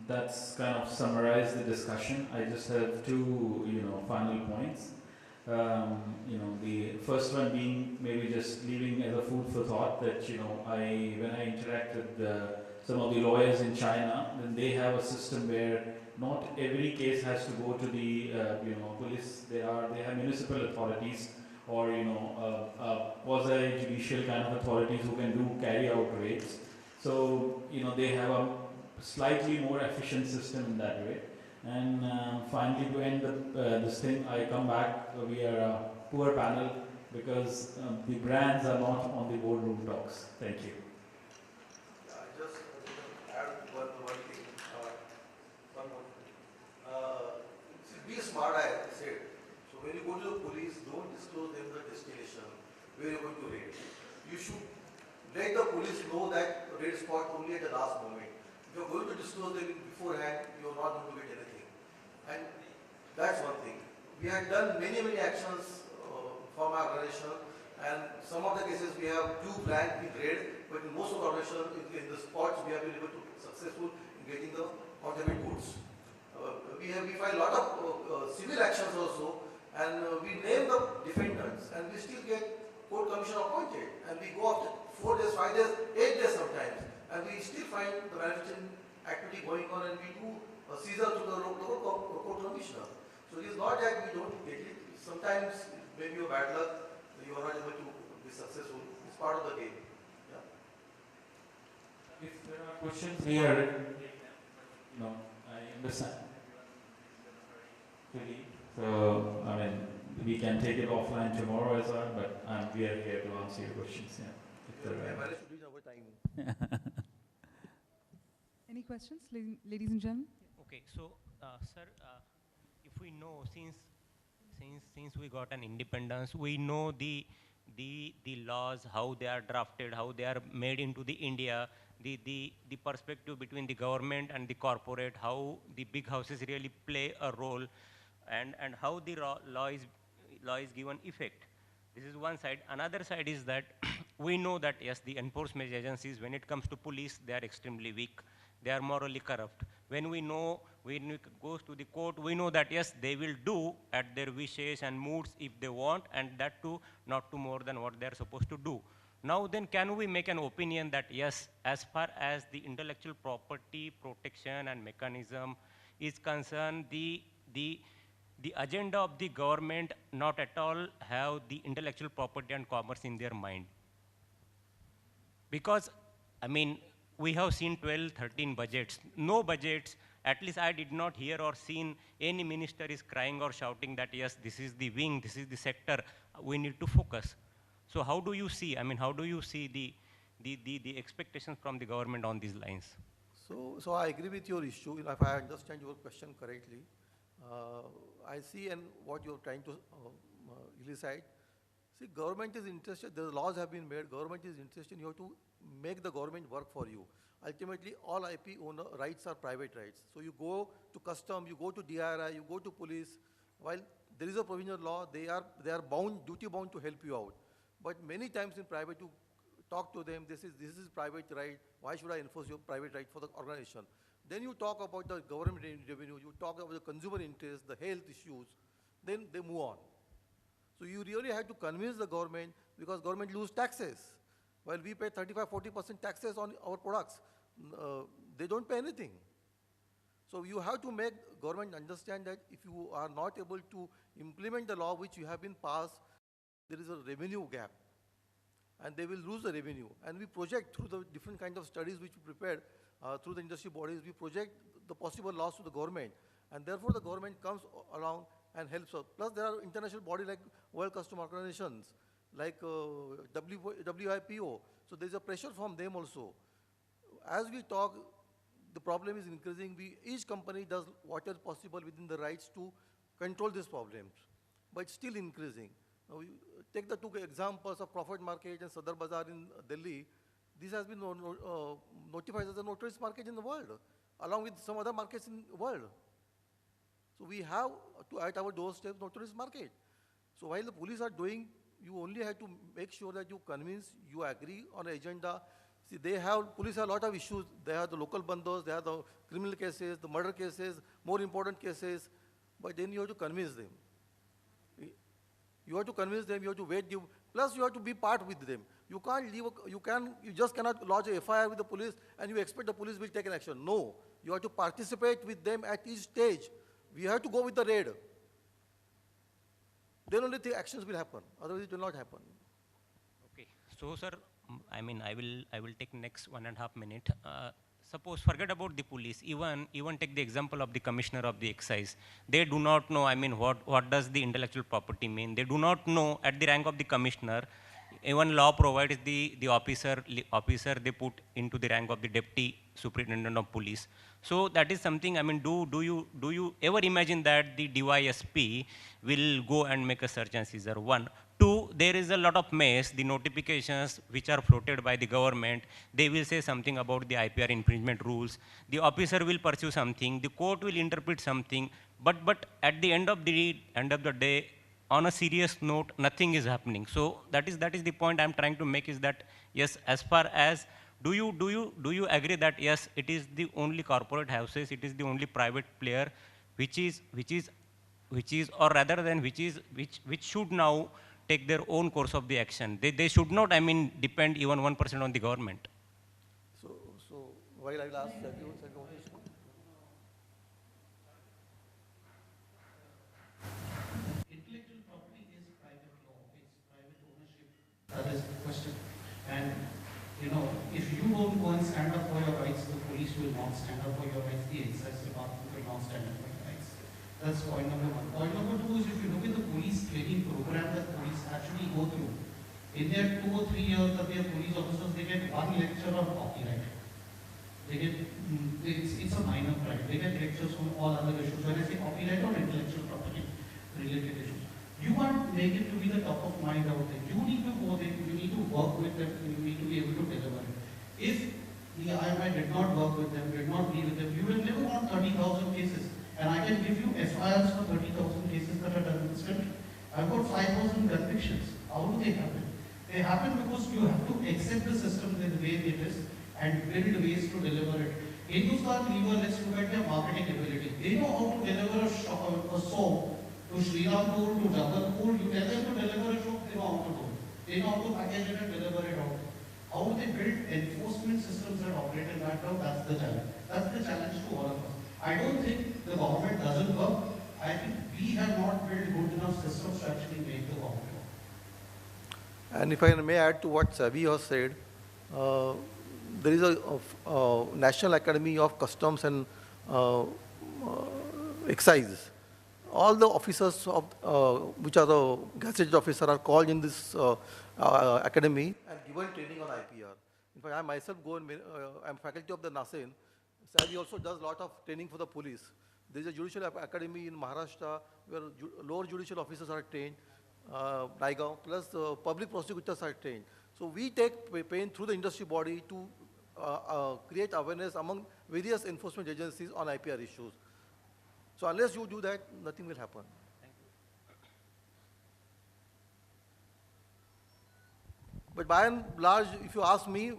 that's kind of summarized the discussion. I just have two, final points. The first one being maybe just leaving as a food for thought that, when I interact with some of the lawyers in China, then they have a system where not every case has to go to the, police. They have municipal authorities or, quasi-judicial kind of authorities who can carry out raids. So, they have a slightly more efficient system in that way. And finally, to end this thing, I come back. We are a poor panel because the brands are not on the boardroom talks. Thank you. Yeah, I just add one thing, one more thing. Be smart, I said. So when you go to the police, don't disclose them the destination where you're going to raid. You should let the police know that raid spot only at the last moment. If you're going to disclose them beforehand, you're not going to get anything. And that's one thing. We had done many actions from our organization, and some of the cases we have two blank in raid, but in most of the organization, in the spots, we have been able to successful in getting the counterfeit goods. We file a lot of civil actions also, and we name the defendants, and we still get court commission appointed, and we go after 4 days, 5 days, 8 days sometimes, and we still find the manufacturing activity going on, and we do a seizure to the local court commissioner. So it is not that we don't get it. Sometimes maybe your bad luck, you are not able to be successful. It's part of the game. Yeah. If there are questions here, I understand. So, we can take it offline tomorrow as well, but we are here to answer your questions. Yeah. I managed to do it over time. Any questions, ladies and gentlemen? Okay, so, sir, if we know since we got an independence, we know the laws, how they are drafted, how they are made into the India, the perspective between the government and the corporate, how the big houses really play a role, and how the law is given effect. This is one side. Another side is that we know that yes, the enforcement agencies, when it comes to police, they are extremely weak. They are morally corrupt. When it goes to the court, we know that yes, they will do at their wishes and moods if they want, and that too, not to more than what they are supposed to do. Now then, can we make an opinion that yes, as far as the intellectual property protection and mechanism is concerned, the agenda of the government not at all have the intellectual property and commerce in their mind? Because, we have seen 12, 13 budgets. No budgets, at least I did not hear or seen any minister is crying or shouting that, yes, this is the wing, this is the sector, we need to focus. So how do you see, how do you see the expectations from the government on these lines? So I agree with your issue. If I understand your question correctly, I see and what you're trying to elicit. See, government is interested, the laws have been made, government is interested, you have to make the government work for you. Ultimately, all IP owner rights are private rights. So you go to custom, you go to DRI, you go to police. While there is a provisional law, they are bound, duty bound to help you out. But many times in private, you talk to them, this is private right, why should I enforce your private right for the organization? Then you talk about the government revenue, you talk about the consumer interest, the health issues, then they move on. So you really have to convince the government, because government lose taxes. While we pay 35–40% taxes on our products, they don't pay anything. So you have to make government understand that if you are not able to implement the law which you have been passed, there is a revenue gap, and they will lose the revenue. And we project through the different kind of studies which we prepared through the industry bodies, we project the possible loss to the government, and therefore the government comes along and helps us. Plus there are international bodies like World Customs Organizations, like WIPO. So there's a pressure from them also. As we talk, the problem is increasing. Each company does what is possible within the rights to control these problems, but it's still increasing. Now, we take the two examples of Crawford Market and Sadar Bazaar in Delhi. This has been notified as a notorious market in the world, along with some other markets in the world. So we have to, at our doorstep, notorious market. So while the police are doing, you only have to make sure that you convince, you agree on an agenda. See, police have a lot of issues. They have the local bandos, they have the criminal cases, the murder cases, more important cases, but then you have to convince them. You have to convince them, you have to wait, plus you have to be part with them. You can't leave, you just cannot lodge a FIR with the police and you expect the police will take an action. No, you have to participate with them at each stage. We have to go with the raid. Then only the actions will happen, otherwise it will not happen. Okay. So, sir, I mean, I will take next 1.5 minute. Suppose, forget about the police, even take the example of the commissioner of the excise. They do not know, I mean, what does the intellectual property mean? They do not know at the rank of the commissioner. Even law provides the officer they put into the rank of the deputy superintendent of police. So that is something, I mean, do you ever imagine that the DYSP will go and make a search and seizure? One. Two, there is a lot of mess, the notifications which are floated by the government, they will say something about the IPR infringement rules. The officer will pursue something, the court will interpret something, but at the end of the day, on a serious note, nothing is happening. So that is the point I'm trying to make, is that yes, as far as do you agree that yes, it is the only corporate houses, it is the only private player which should now take their own course of the action. They should not, I mean, depend even 1% on the government. So while I will ask Savi, Intellectual property is private law, it's private ownership. That is the question. And, you know, if you don't go and stand up for your rights, the police will not stand up for your rights, the excise department will not stand up for your rights. That's point number one. Point number two is, if you look at the police training program that police actually go through, in their 2 or 3 years that they are police officers, they get one lecture on copyright. They get, it's a minor crime. They get lectures on all other issues. When I say copyright or intellectual property related issues, you can't make it to be the top of mind out there. You need to go there, you need to work with them, you need to be able to deliver it. If the IMI did not work with them, did not be with them, you will never want 30,000 cases. And I can give you FIRs for 30,000 cases that are done in this country. I've got 5,000 convictions. How do they happen? They happen because you have to accept the system the way it is and build ways to deliver it. Hindustan Lever, let's look at their marketing ability. They know how to deliver a song to Sri Rampur, to Jabalpur. You tell them to deliver a show, they know how to do it. They know how to package it and deliver it out. How do they build enforcement systems that operate in that way? That's the challenge. That's the challenge to all of us. I don't think the government doesn't work. I think we have not built good enough systems to actually make the government work. and if I may add to what Savi has said, there is a National Academy of Customs and Excise. All the officers of, which are the gazetted officers are called in this academy and given training on IPR. In fact, I myself go and I'm faculty of the NASEN. Savi also does a lot of training for the police. There is a judicial academy in Maharashtra where lower judicial officers are trained, Naigaon, plus public prosecutors are trained. So we take pain through the industry body to create awareness among various enforcement agencies on IPR issues. So unless you do that, nothing will happen. But by and large, if you ask me,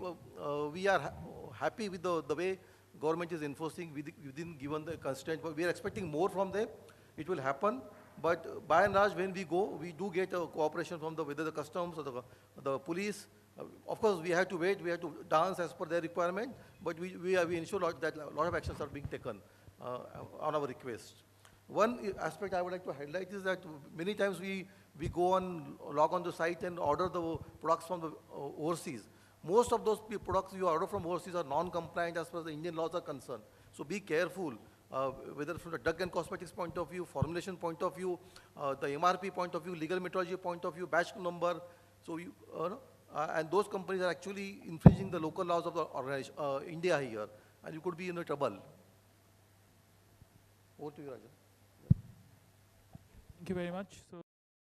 we are happy with the way government is enforcing within given the constraint. But we are expecting more from them. It will happen. But by and large, when we go, we do get a cooperation from whether the customs or the police. Of course, we have to wait. We have to dance as per their requirement. But we ensure that a lot of actions are being taken on our request. One aspect I would like to highlight is that many times we go on, log on the site and order the products from the overseas. Most of those products you order from overseas are non-compliant as far as the Indian laws are concerned. So be careful, whether from the drug and cosmetics point of view, formulation point of view, the MRP point of view, legal metrology point of view, batch number. So and those companies are actually infringing the local laws of the organization, India here, and you could be in trouble. Over to you, Rajan. Thank you very much. So